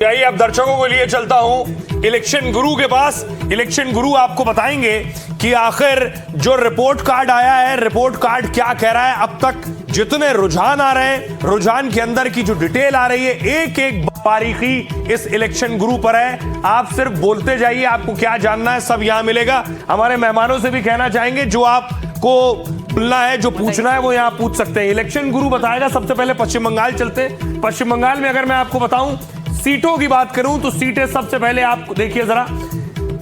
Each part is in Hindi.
आइए अब दर्शकों को लिए चलता हूं इलेक्शन गुरु के पास। इलेक्शन गुरु आपको बताएंगे कि आखिर जो रिपोर्ट कार्ड आया है, रिपोर्ट कार्ड क्या कह रहा है। अब तक जितने रुझान आ रहे हैं, रुझान के अंदर की जो डिटेल आ रही है, एक एक बारीकी इस इलेक्शन गुरु पर है। आप सिर्फ बोलते जाइए, आपको क्या जानना है सब यहां मिलेगा। हमारे मेहमानों से भी कहना चाहेंगे जो आपको बोलना है, जो पूछना है वो यहां पूछ सकते हैं। इलेक्शन गुरु बताएगा। सबसे पहले पश्चिम बंगाल चलते हैं। पश्चिम बंगाल में अगर मैं आपको बताऊं, सीटों की बात करूं तो सीटें सबसे पहले आप देखिए जरा।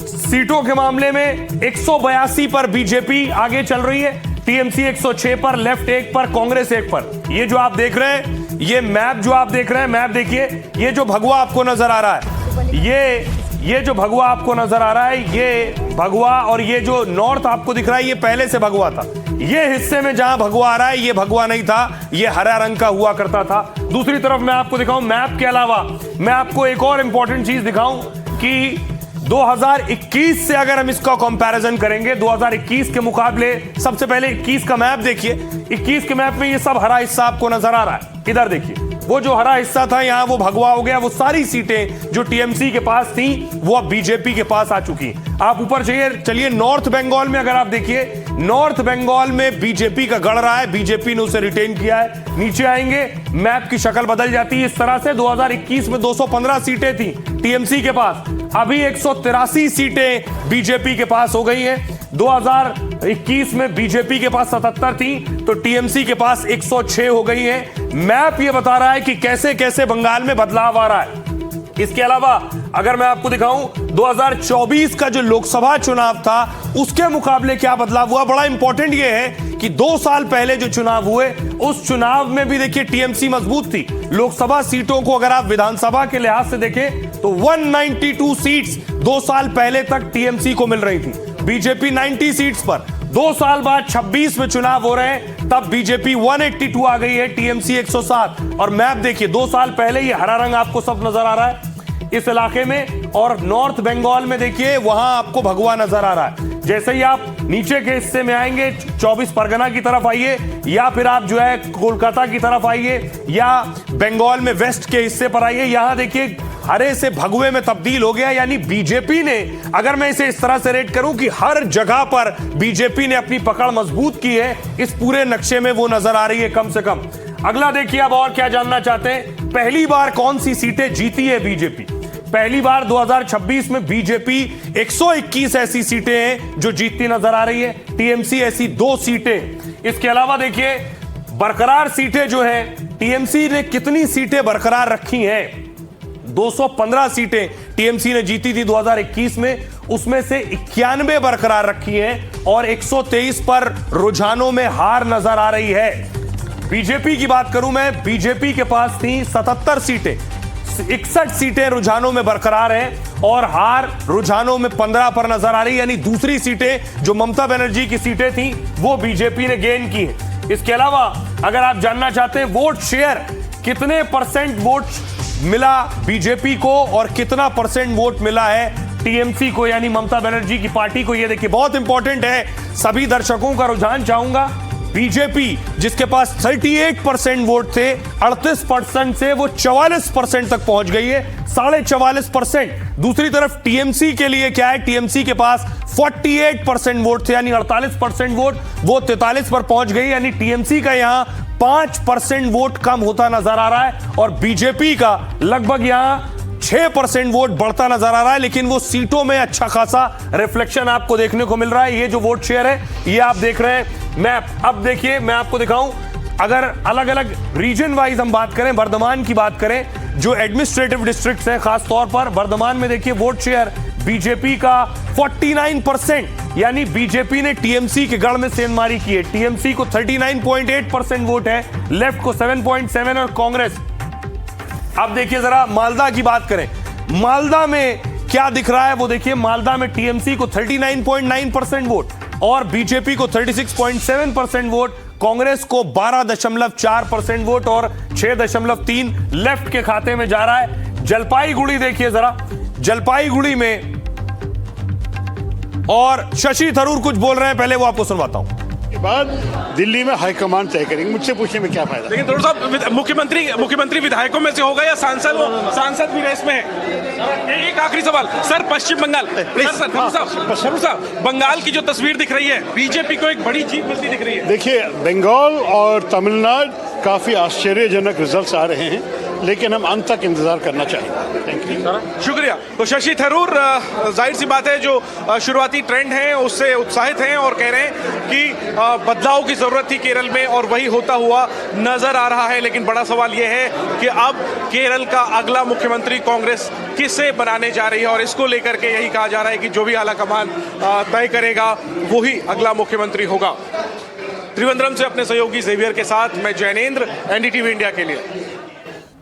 सीटों के मामले में 182 पर बीजेपी आगे चल रही है, टीएमसी 106 पर, लेफ्ट 1 पर, कांग्रेस 1 पर। ये जो आप देख रहे हैं, ये मैप जो आप देख रहे हैं, मैप देखिए, ये जो भगवा आपको नजर आ रहा है, ये जो भगवा आपको नजर आ रहा है, ये भगवा, और ये जो नॉर्थ आपको दिख रहा है, ये पहले से भगवा था। ये हिस्से में जहां भगवा आ रहा है, ये भगवा नहीं था, ये हरा रंग का हुआ करता था। दूसरी तरफ मैं आपको दिखाऊं, मैप के अलावा मैं आपको एक और इंपॉर्टेंट चीज दिखाऊं कि 2021 से अगर हम इसका कंपैरिजन करेंगे 2021 के मुकाबले, सबसे पहले 21 का मैप देखिए। 21 के मैप में ये सब हरा हिस्सा आपको नजर आ रहा है। इधर देखिए, वो जो हरा हिस्सा था यहां वो भगवा हो गया। वो सारी सीटें जो टीएमसी के पास थी वो अब बीजेपी के पास आ चुकी हैं। आप ऊपर चलिए नॉर्थ बंगाल में अगर आप देखिए, नॉर्थ बंगाल में बीजेपी का गढ़ रहा है, बीजेपी ने उसे रिटेन किया है। नीचे आएंगे, मैप की शक्ल बदल जाती है इस तरह से। 2021 में 215 सीटें थी टीएमसी के पास, अभी 183 सीटें बीजेपी के पास हो गई हैं। 2021 में बीजेपी के पास 77 थी तो टीएमसी के पास 106 हो गई है। मैप ये बता रहा है कि कैसे कैसे बंगाल में बदलाव आ रहा है। इसके अलावा अगर मैं आपको दिखाऊं 2024 का जो लोकसभा चुनाव था उसके मुकाबले क्या बदलाव हुआ, बड़ा इंपॉर्टेंट ये है कि 2 साल पहले जो चुनाव हुए उस चुनाव में भी देखिए टीएमसी मजबूत थी। लोकसभा सीटों को अगर आप विधानसभा के लिहाज से देखें तो 192 सीट्स 2 साल पहले तक टीएमसी को मिल रही थी, बीजेपी 90 सीट्स पर। 2 साल बाद 26 में चुनाव हो रहे हैं, तब बीजेपी 182 आ गई है, टीएमसी 107। और मैप देखिए, 2 साल पहले ये हरा रंग आपको सब नजर आ रहा है इस इलाके में, और नॉर्थ बंगाल में देखिए वहां आपको भगवा नजर आ रहा है। जैसे ही आप नीचे के हिस्से में आएंगे, 24 परगना की तरफ आइए, या फिर आप जो है कोलकाता की तरफ आइए, या बंगाल में वेस्ट के हिस्से पर आइए, यहां देखिए हरे से भगवे में तब्दील हो गया। यानी बीजेपी ने, अगर मैं इसे इस तरह से रेट करूं कि हर जगह पर बीजेपी ने अपनी पकड़ मजबूत की है, इस पूरे नक्शे में वो नजर आ रही है कम से कम। अगला देखिए, अब और क्या जानना चाहते हैं, पहली बार कौन सी सीटें जीती है बीजेपी। पहली बार 2026 में बीजेपी 121 ऐसी सीटें हैं जो जीतती नजर आ रही है, टीएमसी ऐसी 2 सीटें। इसके अलावा देखिए बरकरार सीटें जो हैं, टीएमसी ने कितनी सीटें बरकरार रखी हैं। 215 सीटें टीएमसी ने जीती थी 2021 में, उसमें से 91 बरकरार रखी हैं और 123 पर रुझानों में हार नजर आ रही है। बीजेपी की बात करूं मैं, बीजेपी के पास थी 77 सीटें, 61 सीटें रुझानों में बरकरार हैं और हार रुझानों में 15 पर नजर आ रही है। यानी दूसरी सीटें जो ममता बनर्जी की सीटें थी वो बीजेपी ने गेन की है। इसके अलावा अगर आप जानना चाहते हैं वोट शेयर, कितने परसेंट वोट मिला बीजेपी को और कितना परसेंट वोट मिला है टीएमसी को, यानी ममता बनर्जी की पार्टी को, ये देखिए बहुत इंपॉर्टेंट है। सभी दर्शकों का रुझान चाहूंगा, बीजेपी जिसके पास 38% वोट थे, 38% से वो 44% तक पहुंच गई है, 44.5%। दूसरी तरफ टीएमसी के लिए क्या है, टीएमसी के पास 48% वोट थे, यानी 48% वोट, वो 43 पर पहुंच गई। यानी टीएमसी का यहां 5% वोट कम होता नजर आ रहा है और बीजेपी का लगभग यहां 6% वोट बढ़ता नजर आ रहा है। लेकिन वो सीटों में अच्छा खासा रिफ्लेक्शन आपको देखने को मिल रहा है। ये जो वोट शेयर है ये आप देख रहे हैं मैप। अब देखिए मैं आपको दिखाऊं, अगर अलग अलग रीजन वाइज हम बात करें, वर्धमान की बात करें, जो एडमिनिस्ट्रेटिव डिस्ट्रिक्ट्स हैं, खास तौर पर वर्धमान में देखिए वोट शेयर बीजेपी का 49%, यानी बीजेपी ने टीएमसी के गढ़ में सेंधमारी की है। टीएमसी को 39.8% वोट है, लेफ्ट को 7.7 और कांग्रेस। अब देखिए जरा मालदा की बात करें, मालदा में क्या दिख रहा है वो देखिए। मालदा में टीएमसी को 39.9% वोट और बीजेपी को 36.7% वोट, कांग्रेस को 12.4% वोट और 6.3 लेफ्ट के खाते में जा रहा है। जलपाईगुड़ी देखिए जरा, जलपाईगुड़ी में, और शशि थरूर कुछ बोल रहे हैं, पहले वो आपको सुनवाता हूं। के बाद दिल्ली में हाईकमान तय करेंगे। मुझसे पूछने में क्या फायदा। लेकिन थोड़ा सा मुख्यमंत्री विधायकों में से होगा या सांसद भी रेस में है? एक आखिरी सवाल सर, पश्चिम बंगाल सर थरूर साहब, बंगाल की जो तस्वीर दिख रही है, बीजेपी को एक बड़ी जीत मिलती दिख रही है। देखिए, बंगाल और तमिलनाडु काफी आश्चर्यजनक रिजल्ट्स आ रहे हैं, लेकिन हम अंत तक इंतजार करना चाहेंगे। थैंक यू, शुक्रिया। तो शशि थरूर जाहिर सी बात है जो शुरुआती ट्रेंड है उससे उत्साहित हैं और कह रहे हैं कि बदलाव की जरूरत थी केरल में और वही होता हुआ नजर आ रहा है। लेकिन बड़ा सवाल यह है कि अब केरल का अगला मुख्यमंत्री कांग्रेस किसे बनाने जा रही है, और इसको लेकर के यही कहा जा रहा है कि जो भी आला कमान तय करेगा वही अगला मुख्यमंत्री होगा। त्रिवेंद्रम से अपने सहयोगी जेवियर के साथ मैं जैनेंद्र, एनडीटीवी इंडिया के लिए।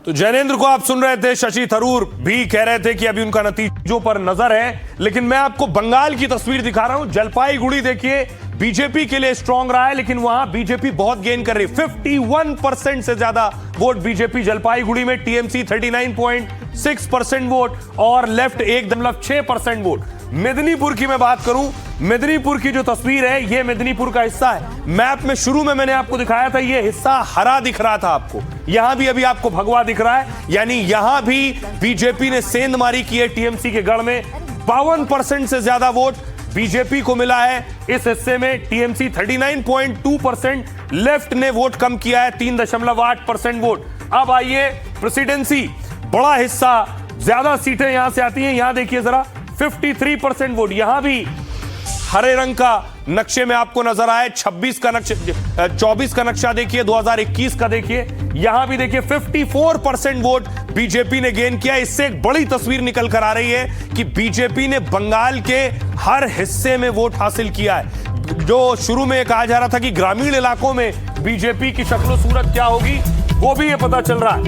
तो जैनेंद्र को आप सुन रहे थे, शशि थरूर भी कह रहे थे कि अभी उनका नतीजों पर नजर है, लेकिन मैं आपको बंगाल की तस्वीर दिखा रहा हूं। जलपाईगुड़ी देखिए, बीजेपी के लिए स्ट्रांग रहा है, लेकिन वहां बीजेपी बहुत गेन कर रही है। 51% से ज्यादा वोट बीजेपी जलपाईगुड़ी में, टीएमसी 39.6% वोट और लेफ्ट 1.6% वोट। मेदिनीपुर की मैं बात करूं, मेदिनीपुर की जो तस्वीर है ये मेदिनीपुर का हिस्सा है। मैप में शुरू में मैंने आपको दिखाया था, ये हिस्सा हरा दिख रहा था आपको, यहां भी अभी आपको भगवा दिख रहा है, यानी यहां भी बीजेपी ने सेंधमारी की है टीएमसी के गढ़ में। 52% से ज्यादा वोट बीजेपी को मिला है इस हिस्से में, टीएमसी 39.2%, लेफ्ट ने वोट कम किया है 3.8% वोट। अब आइए प्रेसिडेंसी, बड़ा हिस्सा, ज्यादा सीटें यहां से आती हैं। यहां देखिए जरा, 53% वोट यहां भी हरे रंग का नक्शे में आपको नजर आए। 24 का नक्शा देखिए, 2021 का देखिए, यहां भी देखिए 54% वोट बीजेपी ने गेन किया। इससे एक बड़ी तस्वीर निकल कर आ रही है कि बीजेपी ने बंगाल के हर हिस्से में वोट हासिल किया है। जो शुरू में कहा जा रहा था कि ग्रामीण इलाकों में बीजेपी की शक्ल सूरत क्या होगी, वो भी ये पता चल रहा है।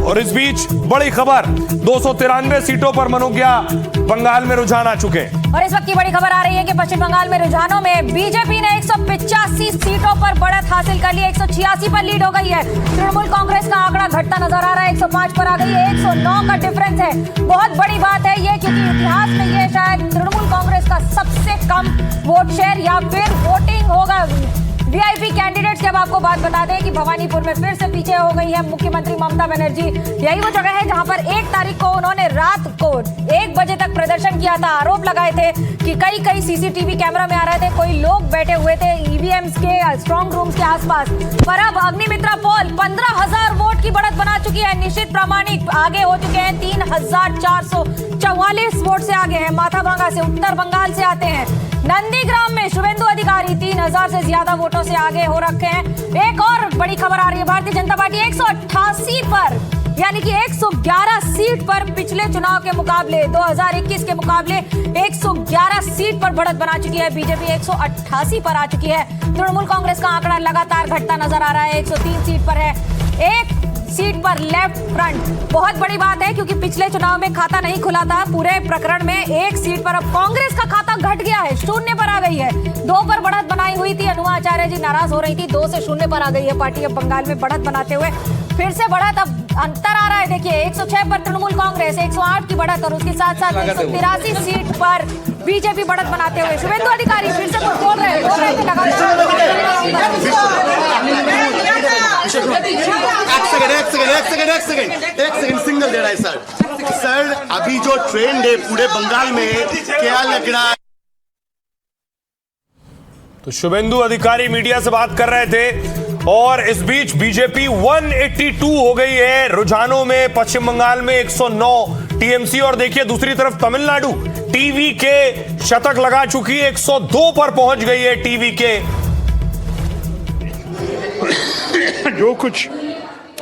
और इस बीच बड़ी खबर, 293 सीटों पर मनोज्ञा बंगाल में रुझान आ चुके हैं। और इस वक्त की बड़ी खबर आ रही है कि पश्चिम बंगाल में रुझानों में बीजेपी ने 185 सीटों पर बढ़त हासिल कर ली, 186 पर लीड हो गई है। तृणमूल कांग्रेस का आंकड़ा घटता नजर आ रहा है, 105 पर आ गई है, 109 का डिफरेंस है। बहुत बड़ी बात है ये, क्योंकि इतिहास में ये शायद तृणमूल कांग्रेस का सबसे कम वोट शेयर या फिर वोटिंग होगा। वीआईपी कैंडिडेट्स की अब आपको बात बता दें कि भवानीपुर में फिर से पीछे हो गई है मुख्यमंत्री ममता बनर्जी। यही वो जगह है जहां पर 1 तारीख को उन्होंने रात को 1 बजे तक प्रदर्शन किया था। आरोप लगाए थे कि कई सीसीटीवी कैमरा में आ रहे थे, कोई लोग बैठे हुए थे ईवीएम्स के स्ट्रॉन्ग रूम्स के आसपास। पर अब अग्निमित्रा पोल 15,000 वोट की बढ़त बना चुकी है। निश्चित प्रामाणिक आगे हो चुके हैं, 3,444 वोट से आगे हैं। माथाभांगा से, उत्तर बंगाल से आते हैं। नंदीग्राम में शुभेंदु अधिकारी 3,000 से ज्यादा वोटों से आगे हो रखे हैं। एक और बड़ी खबर आ रही है, भारतीय जनता पार्टी 188 पर, यानी कि 111 सीट पर पिछले चुनाव के मुकाबले 2021 के मुकाबले 111 सीट पर बढ़त बना चुकी है। बीजेपी 188 पर आ चुकी है। तृणमूल कांग्रेस का आंकड़ा लगातार घटता नजर आ रहा है, 103 सीट पर है। एक सीट पर लेफ्ट फ्रंट, बहुत बड़ी बात है क्योंकि पिछले चुनाव में खाता नहीं खुला था पूरे प्रकरण में। एक सीट पर अब कांग्रेस का खाता घट गया है, 0 पर आ गई है। 2 पर बढ़त बनाई हुई थी, अनुआ आचार्य जी नाराज हो रही थी, 2 से 0 पर आ गई है पार्टी अब बंगाल में बढ़त बनाते हुए। फिर से बढ़त, अब अंतर आ रहा है, देखिए 106 पर तृणमूल कांग्रेस, 108 की बढ़त, और उसके साथ साथ 183 सीट पर बीजेपी बढ़त बनाते हुए। शुभेंदु अधिकारी फिर से कुछ बोल रहे थे एक सेकंड सिग्नल दे रहा है सर। अभी जो ट्रेंड है पूरे बंगाल में क्या लग रहा है? तो शुभेंदु अधिकारी मीडिया से बात कर रहे थे, और इस बीच बीजेपी 182 हो गई है रुझानों में। पश्चिम बंगाल में 109 टीएमसी, और देखिए दूसरी तरफ तमिलनाडु टीवी के शतक लगा चुकी है, 102 पर पहुंच गई है टीवी के। जो कुछ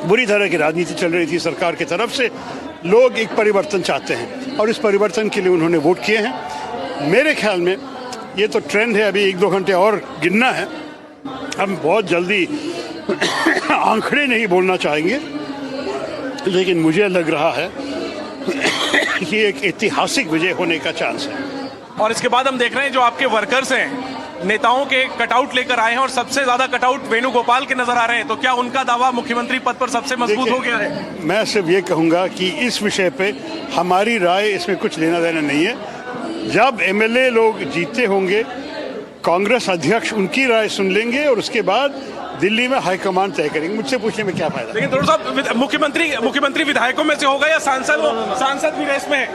बुरी तरह की राजनीति चल रही थी सरकार की तरफ से, लोग एक परिवर्तन चाहते हैं और इस परिवर्तन के लिए उन्होंने वोट किए हैं। मेरे ख्याल में ये तो ट्रेंड है, अभी 1-2 घंटे और गिनना है। हम बहुत जल्दी आंकड़े नहीं बोलना चाहेंगे, लेकिन मुझे लग रहा है कि एक ऐतिहासिक विजय होने का चांस है। और इसके बाद हम देख रहे हैं जो आपके वर्कर्स हैं, नेताओं के कटआउट लेकर आए हैं, और सबसे ज्यादा कटआउट वेणुगोपाल के नजर आ रहे हैं। तो क्या उनका दावा मुख्यमंत्री पद पर सबसे मजबूत हो गया है? मैं सिर्फ ये कहूंगा कि इस विषय पे हमारी राय इसमें कुछ लेना देना नहीं है। जब एमएलए लोग जीते होंगे, कांग्रेस अध्यक्ष उनकी राय सुन लेंगे और उसके बाद दिल्ली में हाईकमान तय करेंगे। मुझसे पूछने में क्या फायदा। लेकिन थोड़ा सा मुख्यमंत्री विधायकों में से होगा या सांसद भी रेस में है?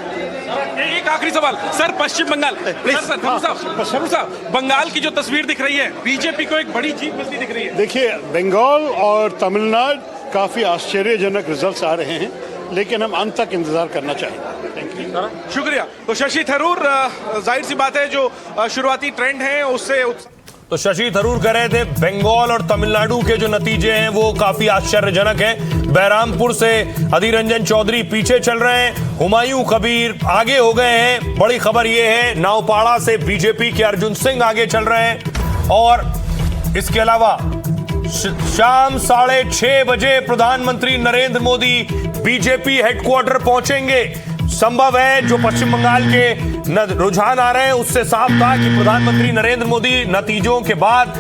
एक आखिरी सवाल सर, पश्चिम बंगाल सर साहब, बंगाल की जो तस्वीर दिख रही है, बीजेपी को एक बड़ी जीत मिलती दिख रही है। देखिए, बंगाल और तमिलनाडु काफी आश्चर्यजनक रिजल्ट्स आ रहे हैं, लेकिन हम अंत तक इंतजार करना चाहेंगे। थैंक यू, शुक्रिया। तो शशि थरूर, जाहिर सी बात है जो शुरुआती ट्रेंड है उससे तो शशि थरूर कह रहे थे बंगाल और तमिलनाडु के जो नतीजे हैं वो काफी आश्चर्यजनक हैं। बहरामपुर से अधीर रंजन चौधरी पीछे चल रहे हैं, हुमायूं कबीर आगे हो गए हैं। बड़ी खबर ये है नावपाड़ा से बीजेपी के अर्जुन सिंह आगे चल रहे हैं। और इसके अलावा शाम 6:30 बजे प्रधानमंत्री नरेंद्र मोदी बीजेपी हेडक्वार्टर पहुंचेंगे। संभव है जो पश्चिम बंगाल के रुझान आ रहे हैं उससे साफ था कि प्रधानमंत्री नरेंद्र मोदी नतीजों के बाद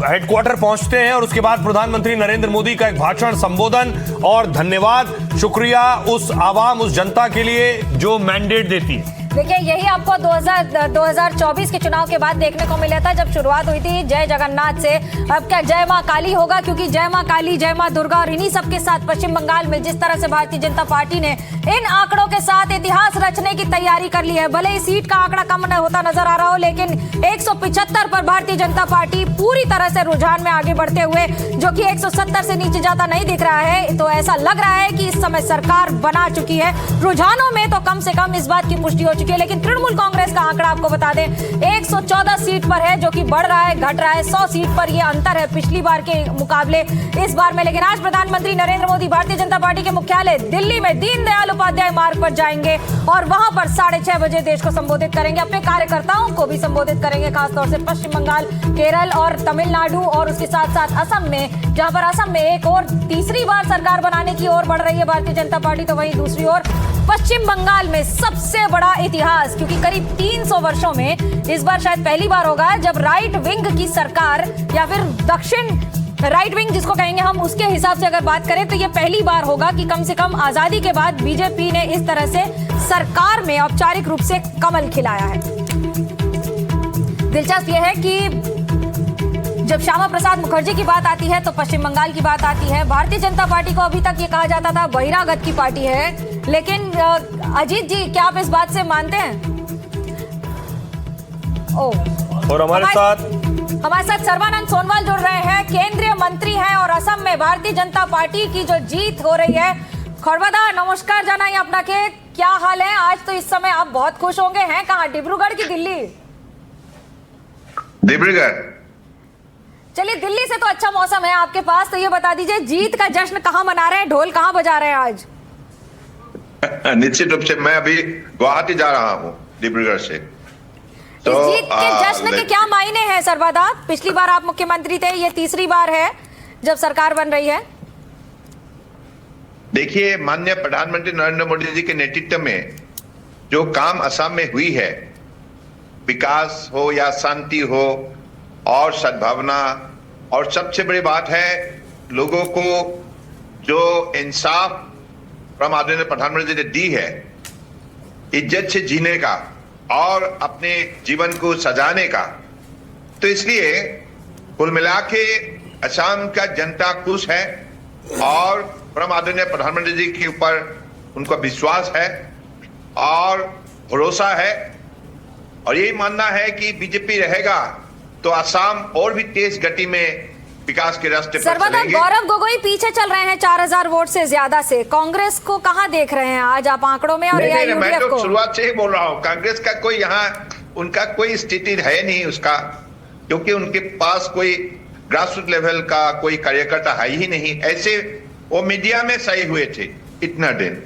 हेडक्वार्टर पहुंचते हैं और उसके बाद प्रधानमंत्री नरेंद्र मोदी का एक भाषण, संबोधन और धन्यवाद, शुक्रिया उस आवाम, उस जनता के लिए जो मैंडेट देती है। देखिए, यही आपको 2024 के चुनाव के बाद देखने को मिला था, जब शुरुआत हुई थी जय जगन्नाथ से। अब क्या जय मां काली होगा? क्योंकि जय मां काली, जय मां दुर्गा और इन्हीं सब के साथ पश्चिम बंगाल में जिस तरह से भारतीय जनता पार्टी ने इन आंकड़ों के साथ इतिहास रचने की तैयारी कर ली है। भले ही सीट का आंकड़ा कम होता नजर आ रहा हो, लेकिन 175 पर भारतीय जनता पार्टी पूरी तरह से रुझान में आगे बढ़ते हुए, जो कि 170 से नीचे जाता नहीं दिख रहा है। तो ऐसा लग रहा है कि इस समय सरकार बना चुकी है। रुझानों में तो कम से कम इस बात की पुष्टि हो चुकी है, लेकिन तृणमूल कांग्रेस का आंकड़ा आपको बता दें 114 सीट पर है, जो कि बढ़ रहा है, घट रहा है। 100 सीट पर यह अंतर है पिछली बार के मुकाबले इस बार में। लेकिन आज प्रधानमंत्री नरेंद्र मोदी भारतीय जनता पार्टी के मुख्यालय दिल्ली में दीनदयाल उपाध्याय मार्ग पर जाएंगे और वहां पर 6:30 बजे देश को संबोधित करेंगे। अपने कार्यकर्ताओं को भी संबोधित करेंगे, खासतौर से पश्चिम बंगाल, केरल और तमिलनाडु और उसके साथ साथ असम में, जहां पर असम में एक और तीसरी बार सरकार बनाने की ओर बढ़ रही है भारतीय जनता पार्टी। तो वहीं दूसरी ओर पश्चिम बंगाल में सबसे बड़ा इतिहास, क्योंकि करीब 300 वर्षों में इस बार शायद पहली बार होगा जब राइट विंग की सरकार, या फिर दक्षिण राइट विंग जिसको कहेंगे हम, उसके हिसाब से अगर बात करें तो ये पहली बार होगा कि कम से कम आजादी के बाद बीजेपी ने इस तरह से सरकार में औपचारिक रूप से कमल खिलाया है। दिलचस्प यह है कि जब श्यामा प्रसाद मुखर्जी की बात आती है तो पश्चिम बंगाल की बात आती है। भारतीय जनता पार्टी को अभी तक ये कहा जाता था बहिरागत की पार्टी है, लेकिन अजीत जी, क्या आप इस बात से मानते हैं? और हमारे साथ सर्बानंद सोनवाल जुड़ रहे हैं, केंद्रीय मंत्री हैं और असम में भारतीय जनता पार्टी की जो जीत हो रही है। खरबदा, नमस्कार जानाई अपना के, क्या हाल है? आज तो इस समय आप बहुत खुश होंगे, हैं कहाँ, डिब्रूगढ़ की दिल्ली? डिब्रूगढ़। चलिए, दिल्ली से तो अच्छा मौसम है आपके पास, तो ये बता दीजिए जीत का जश्न कहाँ मना रहे हैं, ढोल कहाँ बजा रहे हैं आज? निश्चित रूप से मैं अभी गुवाहाटी जा रहा हूँ डिब्रूगढ़ से। तो जीत के जश्न के क्या मायने हैं सर्वदा? पिछली बार आप मुख्यमंत्री थे, ये तीसरी बार है जब सरकार बन रही है। देखिए, माननीय प्रधानमंत्री नरेंद्र मोदी जी के नेतृत्व में जो काम असम में हुई है, विकास हो या शांति हो और सद्भावना, और सबसे बड़ी बात है लोगों को जो इंसाफ आदरणीय प्रधानमंत्री जी ने दी है, इज्जत से जीने का और अपने जीवन को सजाने का। तो इसलिए कुल मिला के असम का जनता खुश है और परम आदरणीय प्रधानमंत्री जी के ऊपर उनका विश्वास है और भरोसा है, और यही मानना है कि बीजेपी रहेगा तो असम और भी तेज गति में विकास के रास्ते पर चलेंगे। गौरव गोगोई पीछे चल रहे हैं 4000 वोट से ज्यादा से। कांग्रेस को कहां देख रहे हैं आज आप आंकड़ों में? और नहीं, मैं तो शुरुआत से ही बोल रहा हूं, कांग्रेस का कोई यहाँ उनका कोई स्थिति है नहीं उसका, क्योंकि उनके पास कोई ग्रासरूट लेवल का कोई कार्यकर्ता है ही नहीं। ऐसे वो मीडिया में सही हुए थे इतना दिन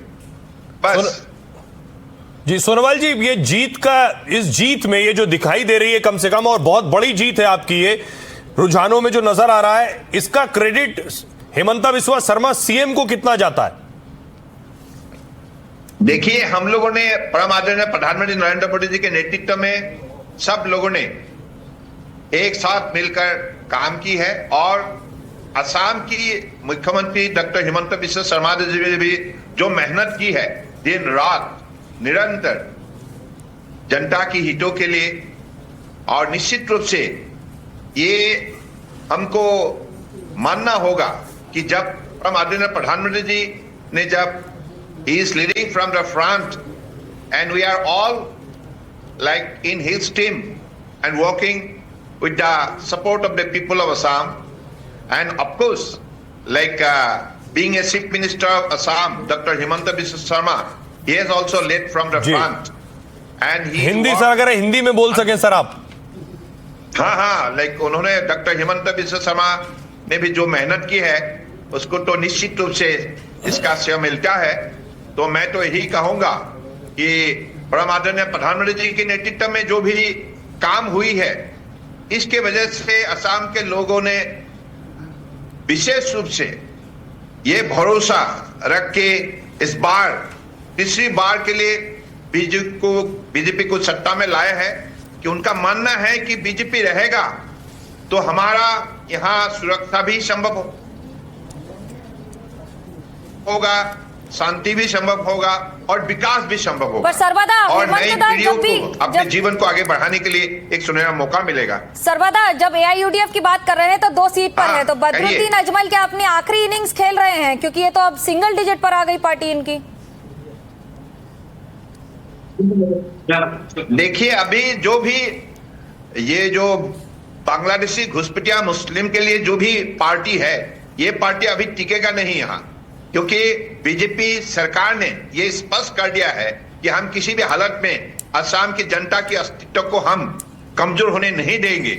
बस। जी सोनोवाल जी, ये इस जीत में ये जो दिखाई दे रही है कम से कम, और बहुत बड़ी जीत है आपकी, ये रुझानों में जो नजर आ रहा है, इसका क्रेडिट हेमंता बिस्वा शर्मा सीएम को कितना जाता है? देखिए, हम लोगों ने परम आदरणीय प्रधानमंत्री नरेंद्र मोदी जी के नेतृत्व में सब लोगों ने एक साथ मिलकर काम की है, और असम की मुख्यमंत्री डॉक्टर हेमंता बिस्वा शर्मा जी ने भी जो मेहनत की है दिन रात निरंतर जनता की हितों के लिए और निश्चित रूप से ये हमको मानना होगा कि जब हम आदरणीय प्रधानमंत्री जी ने जब he is leading from the front and we are all like in his team and working with the support of the people of Assam, and of course like being a chief minister of Assam, Dr. Himanta Biswa Sarma, he has also led from the जी। front and he Hindi sir, अगर हिंदी में बोल सके सर आप। हाँ, लाइक उन्होंने डॉक्टर हिमंत बिस्वा शर्मा ने भी जो मेहनत की है उसको तो निश्चित रूप से इसका श्रेय मिलता है। तो मैं तो यही कहूंगा कि परम आदरणीय प्रधानमंत्री जी के नेतृत्व में जो भी काम हुई है, इसके वजह से असम के लोगों ने विशेष रूप से ये भरोसा रख के इस बार तीसरी बार के लिए बीजेपी को सत्ता में लाया है कि उनका मानना है कि बीजेपी रहेगा तो हमारा यहाँ सुरक्षा भी संभव होगा, शांति भी संभव होगा और विकास भी संभव होगा। पर सर्वदा और नई पीढ़ियों जब भी को अपने जीवन को आगे बढ़ाने के लिए एक सुनहरा मौका मिलेगा। सर्वदा जब एआईयूडीएफ की बात कर रहे हैं तो 2 सीट पर है, तो बदरुद्दीन अजमल क्या अपनी आखिरी इनिंग्स खेल रहे हैं? क्योंकि ये तो अब सिंगल डिजिट पर आ गई पार्टी इनकी। देखिए, अभी जो भी ये जो बांग्लादेशी घुसपैठिया मुस्लिम के लिए जो भी पार्टी है, ये पार्टी अभी टिकेगा नहीं यहाँ, क्योंकि बीजेपी सरकार ने ये स्पष्ट कर दिया है कि हम किसी भी हालत में असम की जनता के अस्तित्व को हम कमजोर होने नहीं देंगे।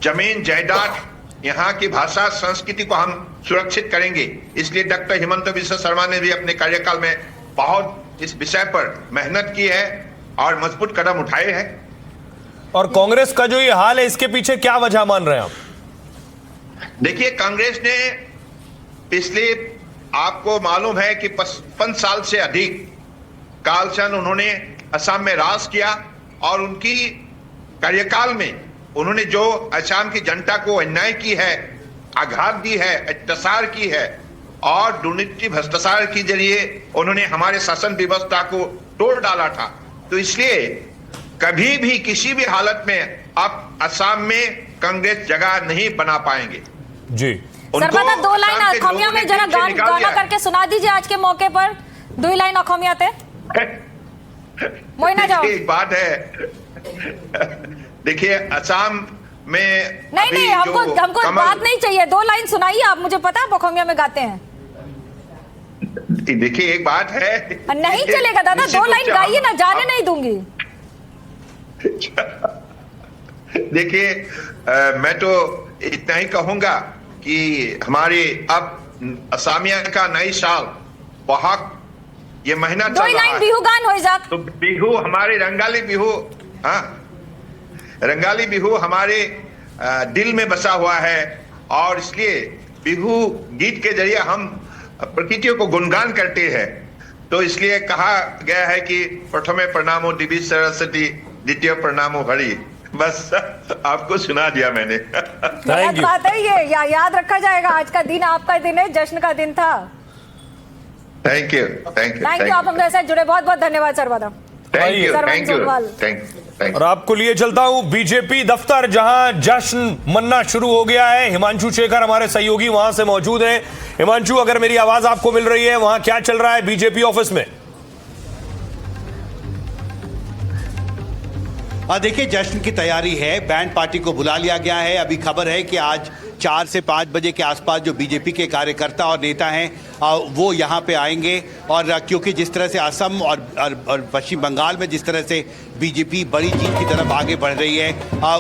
जमीन जायदाद, यहाँ की भाषा संस्कृति को हम सुरक्षित करेंगे। इसलिए डॉक्टर हिमंत बिस्वा शर्मा ने भी अपने कार्यकाल में बहुत इस विषय पर मेहनत की है और मजबूत कदम उठाए हैं। और कांग्रेस का जो ये हाल है, इसके पीछे क्या वजह मान रहे हैं आप? देखिए, कांग्रेस ने पिछले, आपको मालूम है कि 55 साल से अधिक काल से उन्होंने असम में राज किया और उनकी कार्यकाल में उन्होंने जो असम की जनता को अन्याय की है, आघात दी है, अत्याचार की है और दुर्नीति भ्रष्टाचार के जरिए उन्होंने हमारे शासन व्यवस्था को तोड़ डाला था। तो इसलिए कभी भी किसी भी हालत में अब असम में कांग्रेस जगह नहीं बना पाएंगे जी। सर्वदा 2 लाइन अखमिया में जरा गाना करके सुना दीजिए आज के मौके पर। 2 लाइन अखमिया थे मोइना जाओ। एक बात है, देखिए असम में नहीं हमको बात नहीं चाहिए, 2 लाइन सुनाइए आप। मुझे पता है अखमिया में गाते हैं। देखिए, एक बात है, नहीं चलेगा दादा, 2 लाइन गाइए ना, जाने नहीं दूंगी। देखिए, मैं तो इतना ही कहूंगा कि हमारे अब असमिया का नई साल बहुत ये महीना चल रहा है, बिहू गान हो जाक। तो बिहू हमारे रंगाली बिहू, हाँ, रंगाली बिहू हमारे दिल में बसा हुआ है और इसलिए बिहू गीत के जरिए हम प्रकृतियों को गुणगान करते हैं। तो इसलिए कहा गया है कि प्रथमे प्रणामो देवी सरस्वती, द्वितीय प्रणामो हरि। बस आपको सुना दिया मैंने। गलत बात है ये, याद रखा जाएगा। आज का दिन आपका दिन है, जश्न का दिन था। Thank you. आप हमारे साथ जुड़े, बहुत बहुत धन्यवाद सर्वदा। Thank you. और आपको लिए चलता हूं बीजेपी दफ्तर, जहां जश्न मन्ना शुरू हो गया है। हिमांशु शेखर हमारे सहयोगी वहां से मौजूद हैं। हिमांशु, अगर मेरी आवाज आपको मिल रही है, वहां क्या चल रहा है बीजेपी ऑफिस में? देखिए, जश्न की तैयारी है, बैंड पार्टी को बुला लिया गया है। अभी खबर है कि आज 4 से 5 बजे के आसपास जो बीजेपी के कार्यकर्ता और नेता हैं वो यहाँ पे आएंगे। और क्योंकि जिस तरह से असम और पश्चिम बंगाल में जिस तरह से बीजेपी बड़ी जीत की तरफ आगे बढ़ रही है,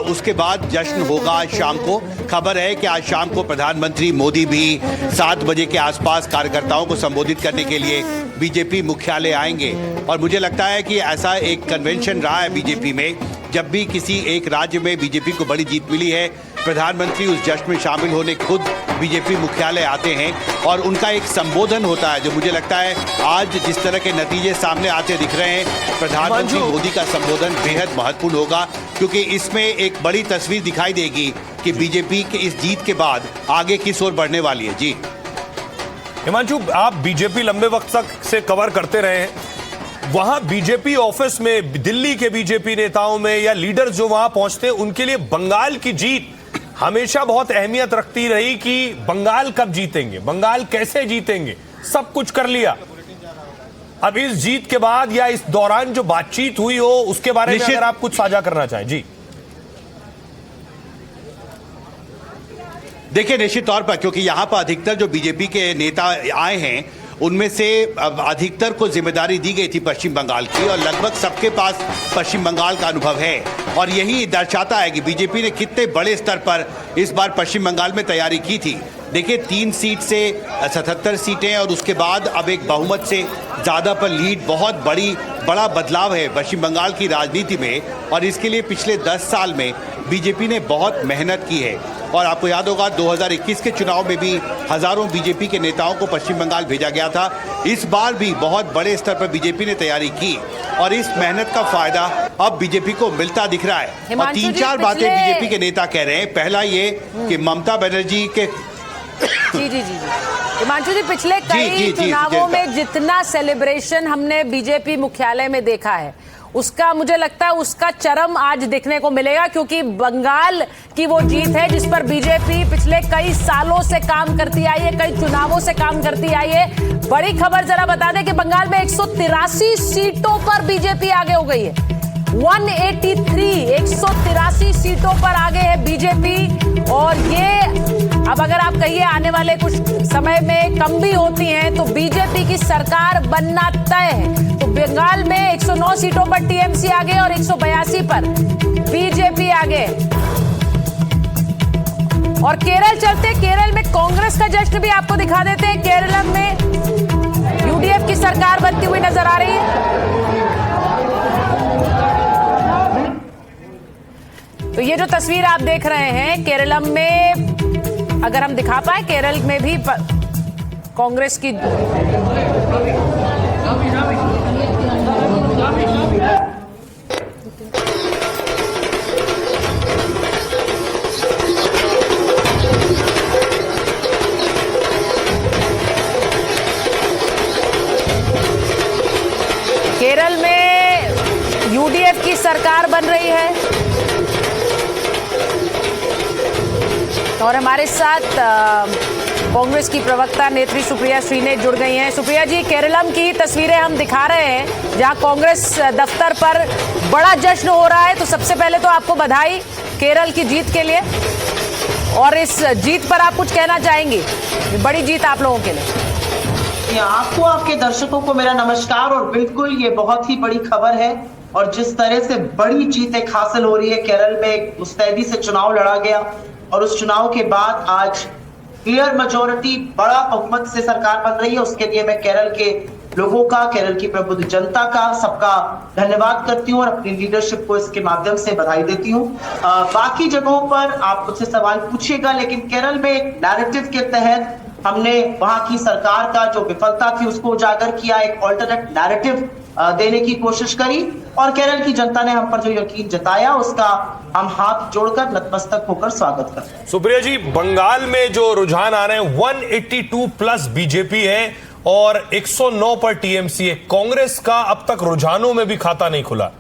उसके बाद जश्न होगा आज शाम को। खबर है कि आज शाम को प्रधानमंत्री मोदी भी 7 बजे के आसपास कार्यकर्ताओं को संबोधित करने के लिए बीजेपी मुख्यालय आएंगे। और मुझे लगता है कि ऐसा एक कन्वेंशन रहा है बीजेपी में, जब भी किसी एक राज्य में बीजेपी को बड़ी जीत मिली है, प्रधानमंत्री उस जश्न में शामिल होने खुद बीजेपी मुख्यालय आते हैं और उनका एक संबोधन होता है, जो मुझे लगता है आज जिस तरह के नतीजे सामने आते दिख रहे हैं, प्रधानमंत्री मोदी का संबोधन बेहद महत्वपूर्ण होगा, क्योंकि इसमें एक बड़ी तस्वीर दिखाई देगी कि बीजेपी के इस जीत के बाद आगे किस ओर बढ़ने वाली है। जी हिमांशु, आप बीजेपी लंबे वक्त तक से कवर करते रहे हैं, वहां बीजेपी ऑफिस में दिल्ली के बीजेपी नेताओं में या लीडर जो वहां पहुंचते हैं उनके लिए बंगाल की जीत हमेशा बहुत अहमियत रखती रही कि बंगाल कब जीतेंगे, बंगाल कैसे जीतेंगे। सब कुछ कर लिया। अब इस जीत के बाद या इस दौरान जो बातचीत हुई हो उसके बारे में अगर आप कुछ साझा करना चाहें। जी देखिए, निश्चित तौर पर क्योंकि यहाँ पर अधिकतर जो बीजेपी के नेता आए हैं उनमें से अधिकतर को जिम्मेदारी दी गई थी पश्चिम बंगाल की, और लगभग सबके पास पश्चिम बंगाल का अनुभव है। और यही दर्शाता है कि बीजेपी ने कितने बड़े स्तर पर इस बार पश्चिम बंगाल में तैयारी की थी। देखिए, 3 सीट से 77 सीटें और उसके बाद अब एक बहुमत से ज़्यादा पर लीड, बहुत बड़ा बदलाव है पश्चिम बंगाल की राजनीति में। और इसके लिए पिछले 10 साल में बीजेपी ने बहुत मेहनत की है। और आपको याद होगा 2021 के चुनाव में भी हजारों बीजेपी के नेताओं को पश्चिम बंगाल भेजा गया था। इस बार भी बहुत बड़े स्तर पर बीजेपी ने तैयारी की और इस मेहनत का फायदा अब बीजेपी को मिलता दिख रहा है। और 3-4 बातें बीजेपी के नेता कह रहे हैं। पहला ये कि ममता बनर्जी के जी हिमांशु जी, पिछले कई चुनावों में जितना सेलिब्रेशन हमने बीजेपी मुख्यालय में देखा है उसका मुझे लगता है उसका चरम आज देखने को मिलेगा, क्योंकि बंगाल की वो जीत है जिस पर बीजेपी पिछले कई सालों से काम करती आई है, कई चुनावों से काम करती आई है। बड़ी खबर जरा बता दें कि बंगाल में 183 सीटों पर बीजेपी आगे हो गई है। 183 सीटों पर आगे है बीजेपी। और ये अब अगर आप कहिए आने वाले कुछ समय में कम भी होती हैं तो बीजेपी की सरकार बनना तय है। तो बंगाल में 109 सीटों पर टीएमसी आगे और 182 पर बीजेपी आगे। और केरल चलते, केरल में कांग्रेस का जश्न भी आपको दिखा देते हैं। केरल में यूडीएफ की सरकार बनती हुई नजर आ रही है। तो ये जो तस्वीर आप देख रहे हैं केरलम में, अगर हम दिखा पाए, केरल में भी कांग्रेस की केरल में यूडीएफ की सरकार बन रही है। और हमारे साथ कांग्रेस की प्रवक्ता नेत्री सुप्रिया श्रीनेत जुड़ गई हैं। सुप्रिया जी, केरलम की तस्वीरें हम दिखा रहे हैं जहां कांग्रेस दफ्तर पर बड़ा जश्न हो रहा है। तो सबसे पहले तो आपको बधाई केरल की जीत के लिए, और इस जीत पर आप कुछ कहना चाहेंगी? बड़ी जीत आप लोगों के लिए। आपको, आपके दर्शकों को मेरा नमस्कार। और बिल्कुल ये बहुत ही बड़ी खबर है, और जिस तरह से बड़ी जीत एक हासिल हो रही है केरल में, मुस्तैदी से चुनाव लड़ा गया और उस चुनाव के बाद आज क्लियर मेजॉरिटी, बड़ा बहुमत से सरकार बन रही है। उसके लिए मैं केरल के लोगों का, केरल की प्रबुद्ध जनता का, सबका धन्यवाद करती हूँ और अपनी लीडरशिप को इसके माध्यम से बधाई देती हूँ। बाकी जगहों पर आप मुझसे सवाल पूछिएगा, लेकिन केरल में एक नैरेटिव के तहत हमने वहां की सरकार का जो विफलता थी उसको उजागर किया, एक ऑल्टरनेट नैरेटिव देने की कोशिश करी, और केरल की जनता ने हम पर जो यकीन जताया उसका हम हाथ जोड़कर नतमस्तक होकर स्वागत करते हैं। सुप्रिया जी, बंगाल में जो रुझान आ रहे हैं 182 प्लस बीजेपी है और 109 पर टीएमसी है। कांग्रेस का अब तक रुझानों में भी खाता नहीं खुला।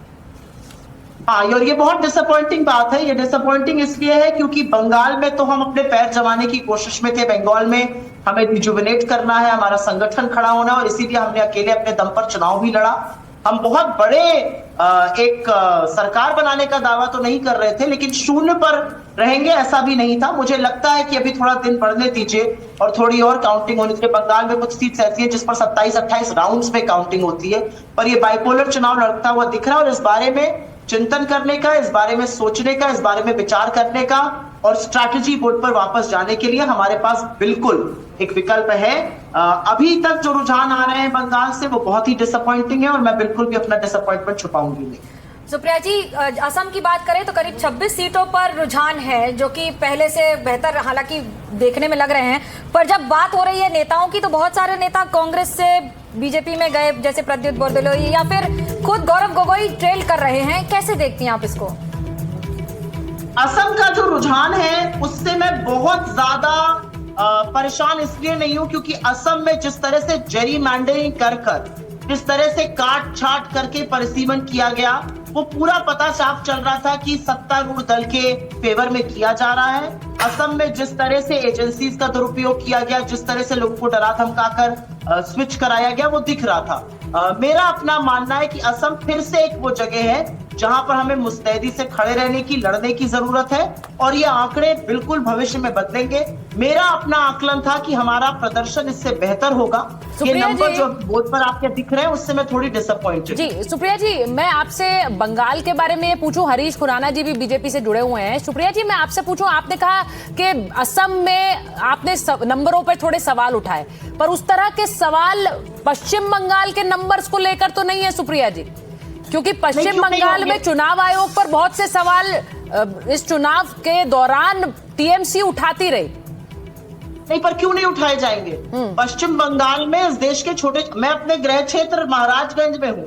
हाँ, और ये बहुत डिसअपॉइंटिंग बात है। ये डिसअपॉइंटिंग इसलिए है क्योंकि बंगाल में तो हम अपने पैर जमाने की कोशिश में थे। बंगाल में हमें रिजुविनेट करना है, हमारा संगठन खड़ा होना है, और इसीलिए हमने अकेले अपने दम पर चुनाव भी लड़ा। हम बहुत बड़े एक सरकार बनाने का दावा तो नहीं कर रहे थे, लेकिन शून्य पर रहेंगे ऐसा भी नहीं था। मुझे लगता है कि अभी थोड़ा दिन बढ़ने दीजिए और थोड़ी और काउंटिंग होनी चाहिए। बंगाल में कुछ सीट्स ऐसी है जिस पर 27-28 राउंड्स में काउंटिंग होती है, पर ये बाइपोलर चुनाव लड़ता हुआ दिख रहा है। और इस बारे में चिंतन करने का, इस बारे में सोचने का, इस बारे में विचार करने का और स्ट्रैटेजी बोर्ड पर वापस जाने के लिए हमारे पास बिल्कुल एक विकल्प है। अभी तक जो रुझान आ रहे हैं बंगाल से वो बहुत ही डिसअपॉइंटिंग है, और मैं बिल्कुल भी अपना डिसअपॉइंटमेंट छुपाऊंगी नहीं। सुप्रिया जी, असम की बात करें तो करीब 26 सीटों पर रुझान है, जो कि पहले से बेहतर हालांकि देखने में लग रहे हैं। पर जब बात हो रही है नेताओं की, तो बहुत सारे नेता कांग्रेस से बीजेपी में गए, जैसे प्रद्युत बोरदोलोई या फिर खुद गौरव गोगोई ट्रेल कर रहे हैं। कैसे देखती हैं आप इसको? असम का जो रुझान है उससे मैं बहुत ज्यादा परेशान इसलिए नहीं हूं क्योंकि असम में जिस तरह से जेरी मैंडरिंग कर जिस तरह से काट छाट करके परिसीमन किया गया, वो पूरा पता साफ चल रहा था कि सत्तारूढ़ दल के फेवर में किया जा रहा है। असम में जिस तरह से एजेंसीज का दुरुपयोग किया गया, जिस तरह से लोगों को डरा धमकाकर स्विच कराया गया, वो दिख रहा था। मेरा अपना मानना है कि असम फिर से एक वो जगह है जहां पर हमें मुस्तैदी से खड़े रहने की, लड़ने की जरूरत है, और ये आंकड़े बिल्कुल भविष्य में बदलेंगे। मेरा अपना आकलन था कि हमारा प्रदर्शन इससे बेहतर होगा। ये नंबर जो बोर्ड पर आपके दिख रहे हैं उससे मैं थोड़ी डिसअपॉइंटेड। जी सुप्रिया जी, मैं आपसे बंगाल के बारे में पूछूं, हरीश खुराना जी भी बीजेपी से जुड़े हुए हैं। सुप्रिया जी, मैं आपसे पूछूं, आपने कहा कि असम में आपने नंबरों पर थोड़े सवाल उठाए, पर उस तरह के सवाल पश्चिम बंगाल के नंबर्स को लेकर तो नहीं है सुप्रिया जी, क्योंकि पश्चिम बंगाल में चुनाव आयोग पर बहुत से सवाल इस चुनाव के दौरान टीएमसी उठाती रही। नहीं, पर क्यों नहीं उठाए जाएंगे? पश्चिम बंगाल में इस देश के छोटे, मैं अपने गृह क्षेत्र महाराजगंज में हूँ।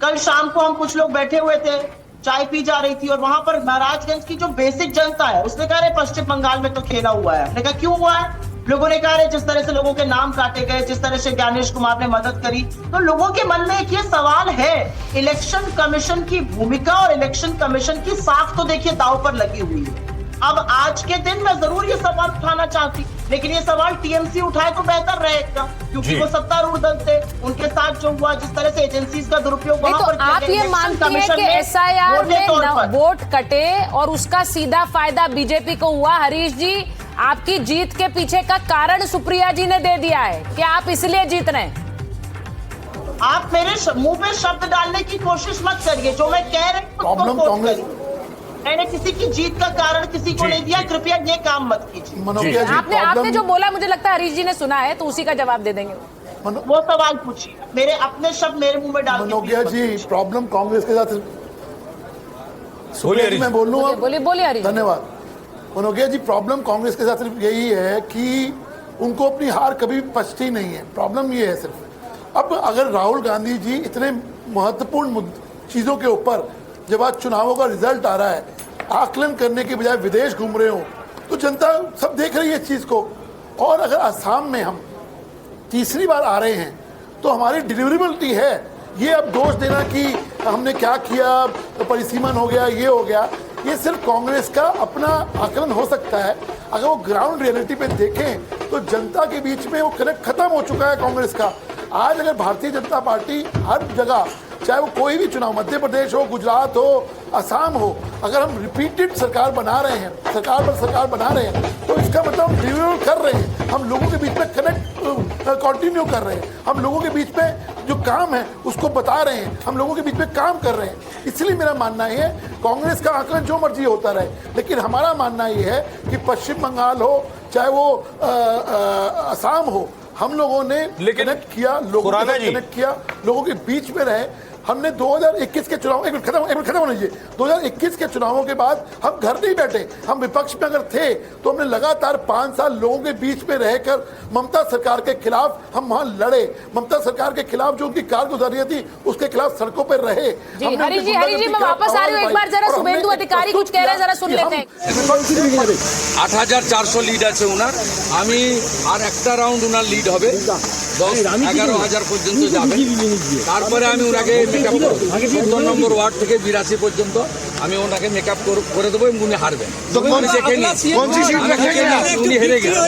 कल शाम को हम कुछ लोग बैठे हुए थे, चाय पी जा रही थी, और वहां पर महाराजगंज की जो बेसिक जनता है उसने कहा रे पश्चिम बंगाल में तो खेला हुआ है। मैंने कहा क्यों हुआ है? लोगों ने कहा जिस तरह से लोगों के नाम काटे गए, जिस तरह से ज्ञानेश कुमार ने मदद करी, तो लोगों के मन में एक ये सवाल है, इलेक्शन कमीशन की भूमिका और इलेक्शन कमीशन की साख तो देखिए दांव पर लगी हुई है। अब आज के दिन मैं जरूर ये सवाल उठाना चाहती, लेकिन ये सवाल टीएमसी उठाए तो बेहतर रहेगा, क्योंकि वो सत्तारूढ़ दल थे, उनके साथ जो हुआ, जिस तरह से एजेंसीज का दुरुपयोग वहां पर, आप ये मानती हैं कि एसआईआर में वोट कटे और उसका सीधा फायदा बीजेपी को हुआ? हरीश जी, आपकी जीत के पीछे का कारण सुप्रिया जी ने दे दिया है कि आप इसलिए जीत रहे हैं? आप मेरे मुंह पे शब्द डालने की कोशिश मत करिए। जो मैं कह रही हूँ मैंने किसी की जीत का कारण किसी को नहीं दिया, कृपया ये काम मत कीजिए। आपने जो बोला मुझे लगता है हरीश जी ने सुना है, तो उसी का जवाब दे देंगे। वो सवाल पूछिए, मेरे अपने शब्द मेरे मुंह में डाल। मनोकिया जी, प्रॉब्लम कांग्रेस के साथ मैं बोल लूँ? बोलिए हरीश। धन्यवाद। मनोकिया जी, प्रॉब्लम कांग्रेस के साथ सिर्फ यही है कि उनको अपनी हार कभी पछती नहीं है। प्रॉब्लम ये है सिर्फ। अब अगर राहुल गांधी जी इतने महत्वपूर्ण चीज़ों के ऊपर, जब आज चुनावों का रिजल्ट आ रहा है, आकलन करने के बजाय विदेश घूम रहे हो, तो जनता सब देख रही है इस चीज़ को। और अगर असम में हम तीसरी बार आ रहे हैं तो हमारी डिलीवरेबिलिटी है। ये अब दोष देना कि हमने क्या किया, परिसीमन हो गया, ये हो गया, ये सिर्फ कांग्रेस का अपना आकलन हो सकता है। अगर वो ग्राउंड रियलिटी पे देखें तो जनता के बीच में वो कनेक्ट खत्म हो चुका है कांग्रेस का। आज अगर भारतीय जनता पार्टी हर जगह, चाहे वो कोई भी चुनाव, मध्य प्रदेश हो, गुजरात हो, असम हो, अगर हम रिपीटेड सरकार बना रहे हैं, सरकार पर सरकार बना रहे हैं, तो इसका मतलब हम डिलीवर कर रहे हैं, हम लोगों के बीच में कनेक्ट कंटिन्यू कर रहे हैं, हम लोगों के बीच में जो काम है उसको बता रहे हैं, हम लोगों के बीच में काम कर रहे हैं। इसलिए मेरा मानना है कांग्रेस का आकलन जो मर्जी होता रहे, लेकिन हमारा मानना ये है कि पश्चिम बंगाल हो, चाहे वो असम हो, हम लोगों ने कनेक्ट किया, लोगों ने कनेक्ट किया, लोगों के बीच में रहे। हमने 2021 के चुनाव, एक मिनट खत्म होने दीजिए, 2021 के चुनावों के बाद हम घर नहीं बैठे, हम विपक्ष में अगर थे तो हमने लगातार 5 साल लोगों के बीच में रहकर ममता सरकार के खिलाफ हम वहां लड़े। ममता सरकार के खिलाफ जो उनकी कारगुजारी थी उसके खिलाफ सड़कों पर रहे। हरीश जी, मैं वापस आ रही हूँ, एक बार जरा शुभेंदु अधिकारी कुछ कह रहे हैं, जरा सुन लेते हैं। 8400 লিড আছে ওনার, আমি আর একটা রাউন্ড ওনার লিড হবে, 10-11,000 পর্যন্ত যাবে। তারপরে আমি ওনাকে মেকআপ করব, 17 নম্বর ওয়ার্ড থেকে 82 পর্যন্ত আমি ওনাকে মেকআপ করে দেবো এবং উনি হারবেন। উনি হেরে গেলেন।